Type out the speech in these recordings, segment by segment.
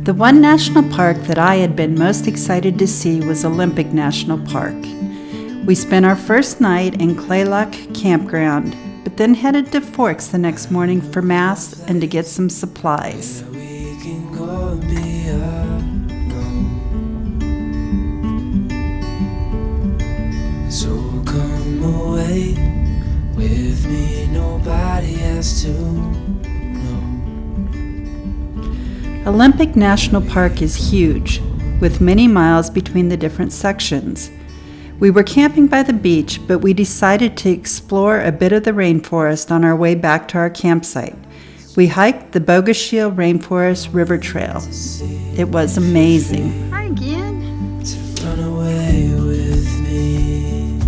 The one national park that I had been most excited to see was Olympic National Park. We spent our first night in Claylock Campground, but then headed to Forks the next morning for Mass and to get some supplies. So come away with me, nobody has to know. Olympic National Park is huge, with many miles between the different sections. We were camping by the beach, but we decided to explore a bit of the rainforest on our way back to our campsite. We hiked the Bogachiel Rainforest River Trail. It was amazing. Hi again. To run away with me.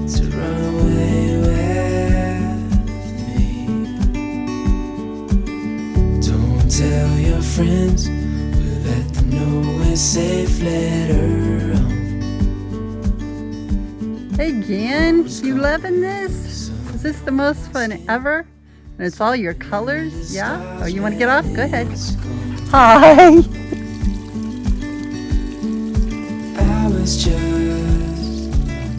To run away with me. Don't tell your friends, we'll let them know we're safe later. Hey Jen, you loving this? Is this the most fun ever? And it's all your colors? Yeah? Oh, you want to get off? Go ahead. Hi! I was just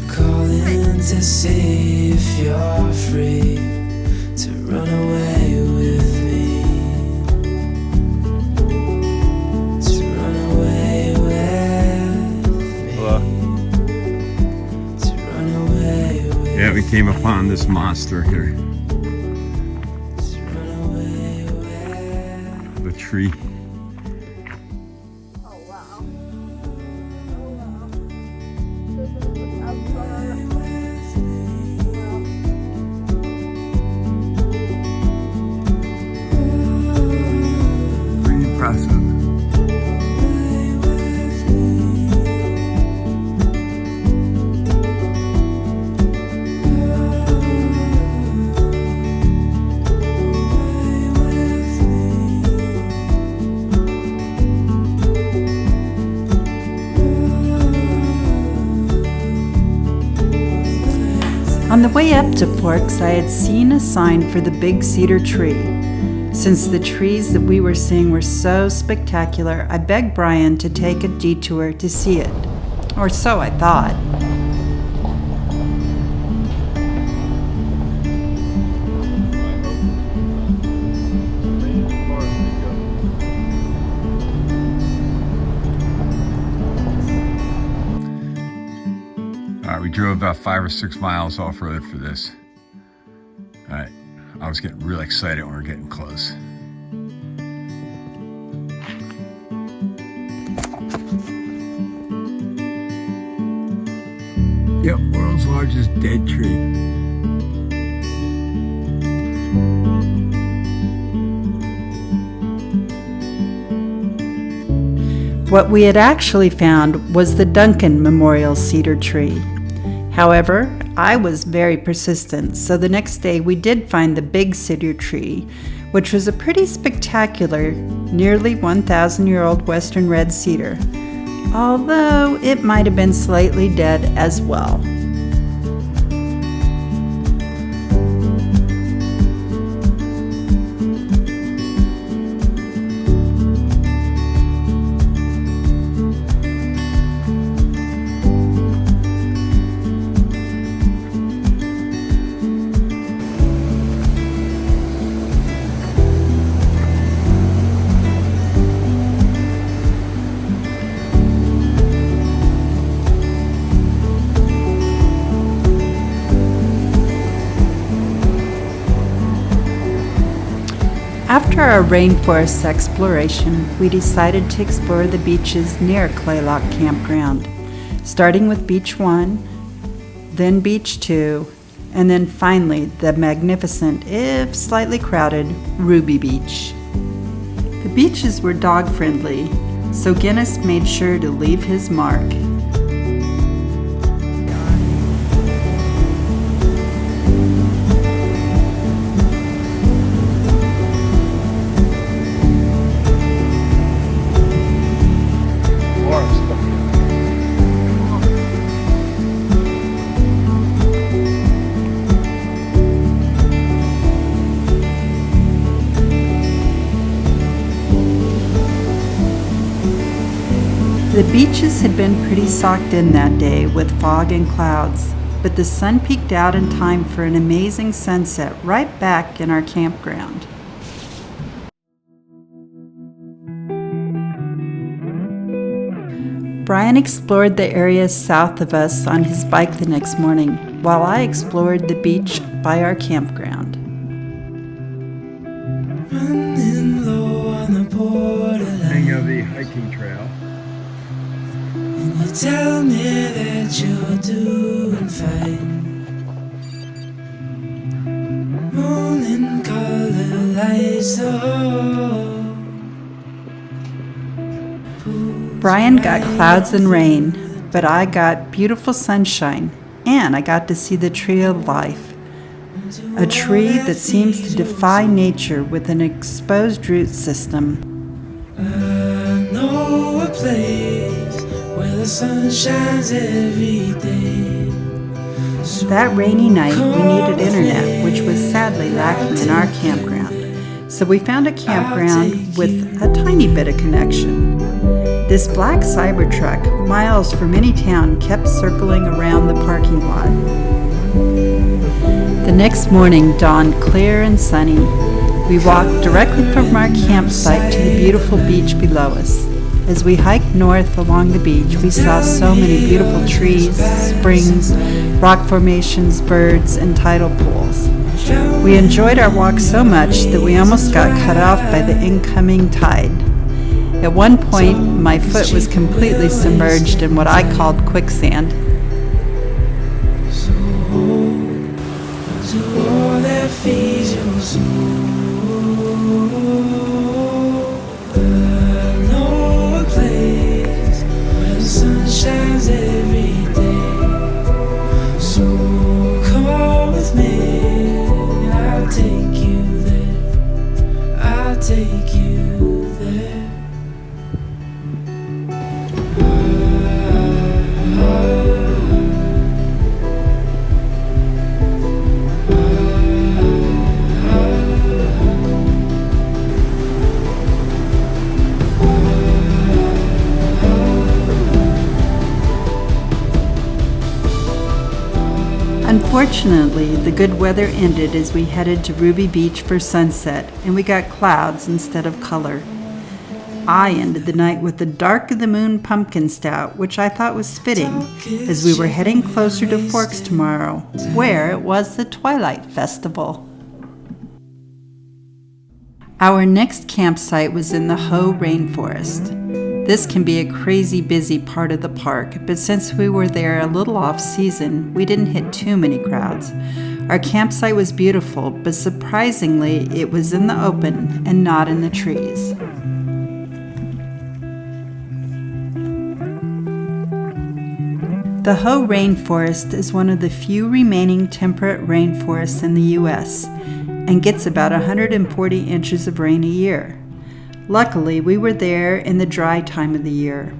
calling to see if you're free to run away with me. To run away with me. Hello. To run away with Yeah, we came upon this monster here. To run away with The tree. Oh wow. Pretty impressive. On the way up to Forks, I had seen a sign for the big cedar tree. Since the trees that we were seeing were so spectacular, I begged Brian to take a detour to see it. Or so I thought. We drove about 5 or 6 miles off-road for this. I was getting really excited when we were getting close. Yep, world's largest dead tree. What we had actually found was the Duncan Memorial Cedar Tree. However, I was very persistent, so the next day we did find the big cedar tree, which was a pretty spectacular, nearly 1,000-year-old western red cedar, although it might have been slightly dead as well. After our rainforest exploration, we decided to explore the beaches near Claylock Campground, starting with Beach 1, then Beach 2, and then finally the magnificent, if slightly crowded, Ruby Beach. The beaches were dog-friendly, so Guinness made sure to leave his mark. The beaches had been pretty socked in that day with fog and clouds, but the sun peeked out in time for an amazing sunset right back in our campground. Brian explored the area south of us on his bike the next morning, while I explored the beach by our campground. Running low on the borderline. Of the hiking trail. And you tell me that you're doing fine. Morning color lights the hall. Brian got clouds and rain, but I got beautiful sunshine, and I got to see the tree of life, a tree that seems to defy nature with an exposed root system. I know a place where the sun shines every day. That rainy night, we needed internet, which was sadly lacking in our campground. So we found a campground with a tiny bit of connection. This black Cybertruck, miles from any town, kept circling around the parking lot. The next morning dawned clear and sunny. We walked directly from our campsite to the beautiful beach below us. As we hiked north along the beach, we saw so many beautiful trees, springs, rock formations, birds, and tidal pools. We enjoyed our walk so much that we almost got cut off by the incoming tide. At one point, my foot was completely submerged in what I called quicksand. So to all that feeds your soul, I know a place where the sun shines every day. So come with me, I'll take you there. I'll take you there. Unfortunately, the good weather ended as we headed to Ruby Beach for sunset, and we got clouds instead of color. I ended the night with the Dark of the Moon pumpkin stout, which I thought was fitting, as we were heading closer to Forks tomorrow, where it was the Twilight Festival. Our next campsite was in the Hoh Rainforest. This can be a crazy busy part of the park, but since we were there a little off-season, we didn't hit too many crowds. Our campsite was beautiful, but surprisingly, it was in the open and not in the trees. The Hoh Rainforest is one of the few remaining temperate rainforests in the U.S. and gets about 140 inches of rain a year. Luckily, we were there in the dry time of the year.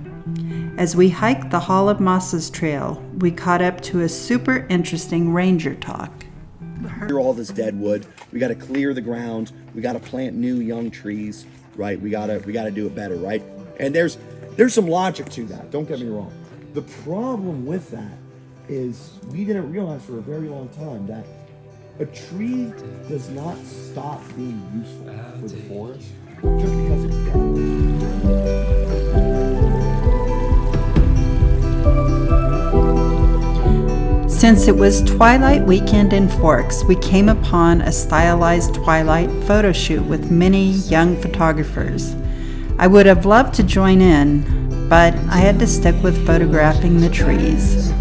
As we hiked the Hall of Mosses Trail, we caught up to a super interesting ranger talk. Clear all this dead wood. We got to clear the ground. We got to plant new young trees, right? We got to do it better, right? And there's some logic to that. Don't get me wrong. The problem with that is we didn't realize for a very long time that a tree does not stop being useful for the forest just because it's dead. Since it was Twilight Weekend in Forks, we came upon a stylized twilight photo shoot with many young photographers. I would have loved to join in, but I had to stick with photographing the trees.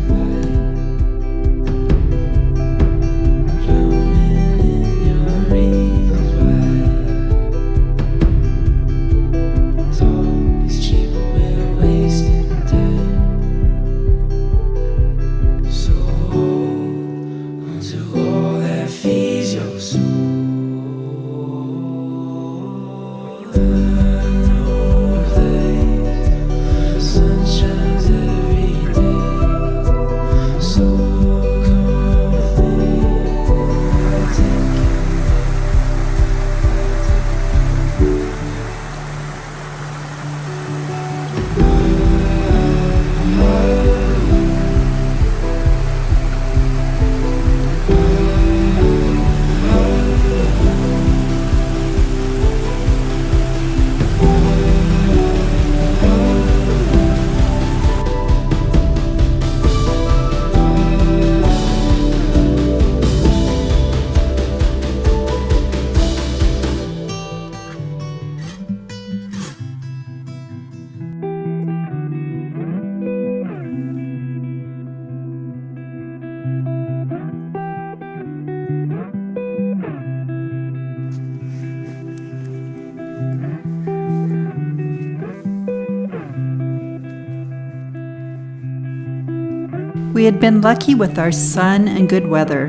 We had been lucky with our sun and good weather,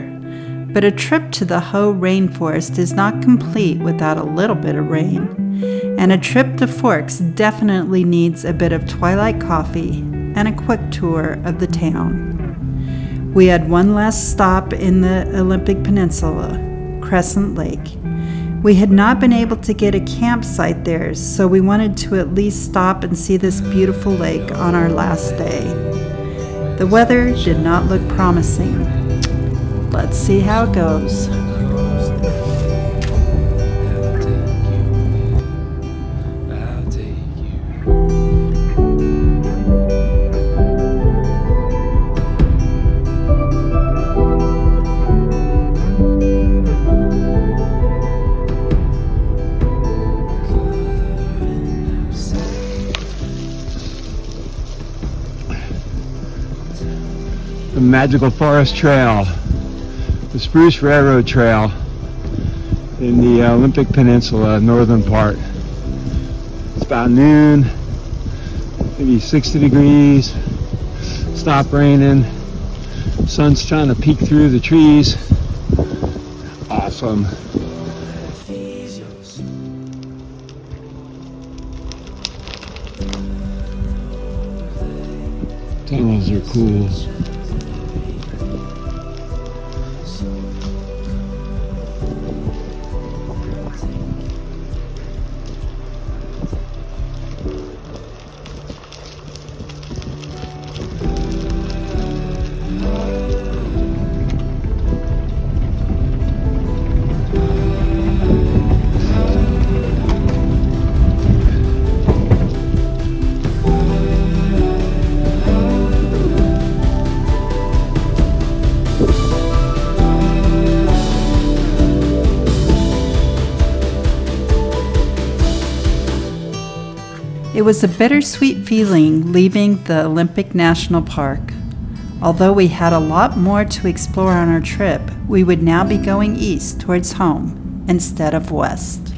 but a trip to the Hoh Rainforest is not complete without a little bit of rain, and a trip to Forks definitely needs a bit of twilight coffee and a quick tour of the town. We had one last stop in the Olympic Peninsula, Crescent Lake. We had not been able to get a campsite there, so we wanted to at least stop and see this beautiful lake on our last day. The weather did not look promising. Let's see how it goes. I'll take you. The Magical Forest Trail, the Spruce Railroad Trail in the Olympic Peninsula, northern part. It's about noon, maybe 60 degrees, stopped raining, sun's trying to peek through the trees. Awesome. Tunnels are cool. It was a bittersweet feeling leaving the Olympic National Park. Although we had a lot more to explore on our trip, we would now be going east towards home instead of west.